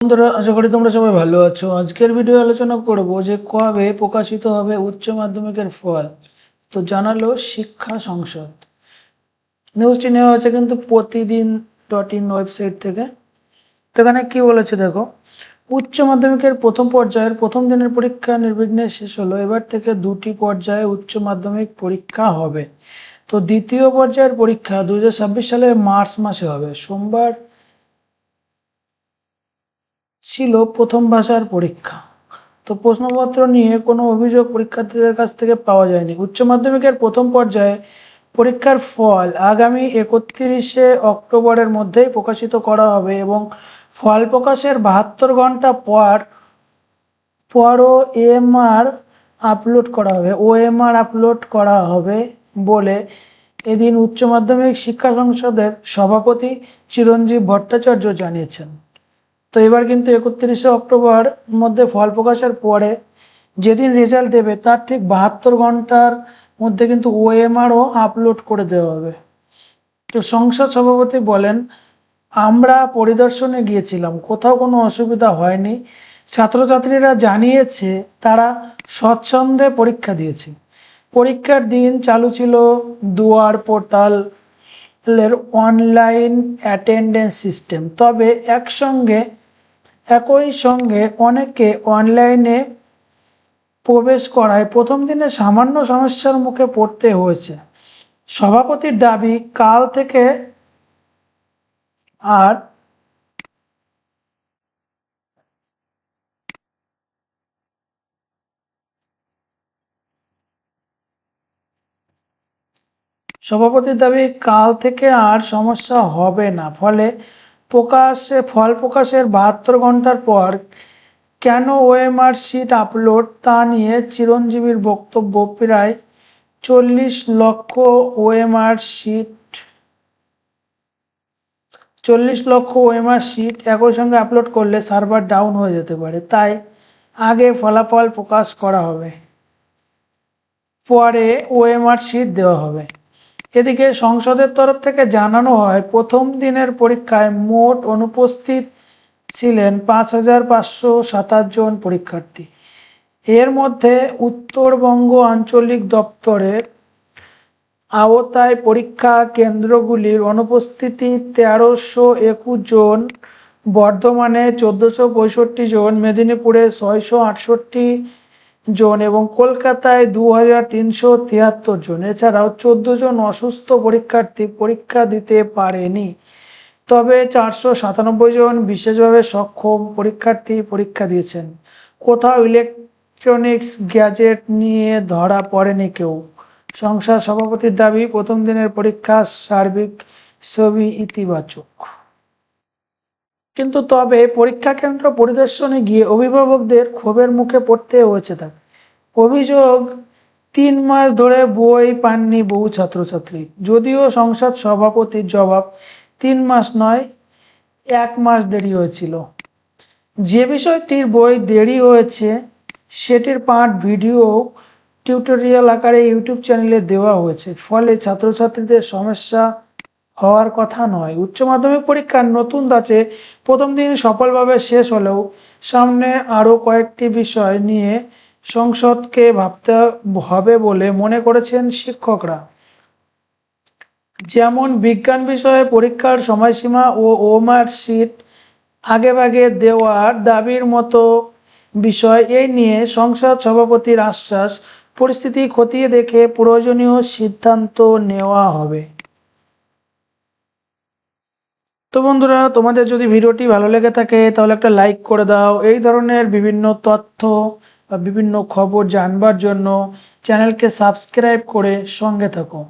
বন্ধুরা, আশা করি তোমরা সবাই ভালো আছো। আজকের ভিডিও আলোচনা করব যে কবে প্রকাশিত হবে উচ্চ মাধ্যমিকের ফল। তো জানালো শিক্ষা সংসদ। নিউজটি নেওয়া হয়েছে কিন্তু প্রতিদিন.in ওয়েবসাইট থেকে। তো এখানে কি বলেছে দেখো, উচ্চ মাধ্যমিকের প্রথম পর্যায়ের প্রথম দিনের পরীক্ষা নির্বিঘ্নে শেষ হলো। এবার থেকে দুটি পর্যায়ে উচ্চ মাধ্যমিক পরীক্ষা হবে। তো দ্বিতীয় পর্যায়ের পরীক্ষা 2026 সালের মার্চ মাসে হবে। সোমবার ছিল প্রথম ভাষার পরীক্ষা। তো প্রশ্নপত্র নিয়ে কোনো অভিযোগ পরীক্ষার্থীদের কাছ থেকে পাওয়া যায়নি। উচ্চ মাধ্যমিকের প্রথম পর্যায়ে পরীক্ষার ফল আগামী 31শে অক্টোবরের মধ্যেই প্রকাশিত করা হবে এবং ফল প্রকাশের 72 ঘন্টা পরও ওএমআর আপলোড করা হবে বলে এদিন উচ্চ মাধ্যমিক শিক্ষা সংসদের সভাপতি চিরঞ্জীব ভট্টাচার্য জানিয়েছেন। তো এবার কিন্তু 31শে অক্টোবর মধ্যে ফল প্রকাশের পরে যেদিন রেজাল্ট দেবে তার ঠিক 72 ঘন্টার মধ্যে কিন্তু ওএমআরও আপলোড করে দেওয়া হবে। তো সংসদ সভাপতি বলেন, আমরা পরিদর্শনে গিয়েছিলাম, কোথাও কোনো অসুবিধা হয়নি। ছাত্রছাত্রীরা জানিয়েছে তারা স্বচ্ছন্দে পরীক্ষা দিয়েছে। পরীক্ষার দিন চালু ছিল দুয়ার পোর্টালের অনলাইন অ্যাটেন্ডেন্স সিস্টেম। তবে একই সঙ্গে অনেকে অনলাইনে প্রবেশ করায় প্রথম দিনে সামান্য সমস্যার মুখে পড়তে হয়েছে। সভাপতির দাবি, কাল থেকে আর সমস্যা হবে না। ফল প্রকাশের 72 ঘন্টার পর কেন ওএমআর শিট আপলোড তা নিয়ে চিরঞ্জীবীর বক্তব্য, প্রায় 40 লক্ষ ওএমআর শিট একই সঙ্গে আপলোড করলে সার্ভার ডাউন হয়ে যেতে পারে। তাই আগে ফলাফল প্রকাশ করা হবে, পরে ওএমআর শিট দেওয়া হবে। এদিকে সংসদের তরফ থেকে জানানো হয়, প্রথম দিনের পরীক্ষায় মোট অনুপস্থিত ছিলেন 5,527 জন পরীক্ষার্থী। এর মধ্যে উত্তরবঙ্গ আঞ্চলিক দপ্তরের আওতায় পরীক্ষা কেন্দ্রগুলির অনুপস্থিতি 1321 জন, বর্ধমানে 1465 জন, মেদিনীপুরে 668 জন এবং কলকাতায় 2373 জন। এছাড়াও 14 জন অসুস্থ পরীক্ষার্থী পরীক্ষা দিতে পারেনি। তবে 497 জন বিশেষভাবে সক্ষম পরীক্ষার্থী পরীক্ষা দিয়েছেন। কোথাও ইলেকট্রনিক্স গ্যাজেট নিয়ে ধরা পড়েনি কেউ। সংসদ সভাপতির দাবি, প্রথম দিনের পরীক্ষার সার্বিক ছবি ইতিবাচক। তবে পরীক্ষা কেন্দ্র পরিদর্শনে গিয়ে অভিভাবকদের ক্ষোভের মুখে পড়তে হয়েছে তাকে। অভিযোগ, 3 মাস ধরে বই পাননি বহু ছাত্রছাত্রী। যদিও সংসদ সভাপতির জবাব, 3 মাস নয়, 1 মাস দেরি হয়েছিল। যে বিষয়টির বই দেরি হয়েছে সেটির পাঠ ভিডিও টিউটোরিয়াল আকারে ইউটিউব চ্যানেলে দেওয়া হয়েছে। ফলে ছাত্রছাত্রীদের সমস্যা হওয়ার কথা নয়। উচ্চ মাধ্যমিক পরীক্ষার নতুন ধাঁচে প্রথম দিন সফলভাবে শেষ হলেও সামনে আরও কয়েকটি বিষয় নিয়ে সংসদকে ভাবতে হবে বলে মনে করছেন শিক্ষকরা। যেমন বিজ্ঞান বিষয়ে পরীক্ষার সময়সীমা ও ওএমআর শিট আগেভাগে দেওয়ার দাবির মতো বিষয়। এই নিয়ে সংসদ সভাপতির আশ্বাস, পরিস্থিতি খতিয়ে দেখে প্রয়োজনীয় সিদ্ধান্ত নেওয়া হবে। তো বন্ধুরা, তোমাদের যদি ভিডিওটি ভালো লেগে থাকে তাহলে একটা লাইক করে দাও। এই ধরনের বিভিন্ন তথ্য বা বিভিন্ন খবর জানবার জন্য চ্যানেলকে সাবস্ক্রাইব করে সঙ্গে থাকো।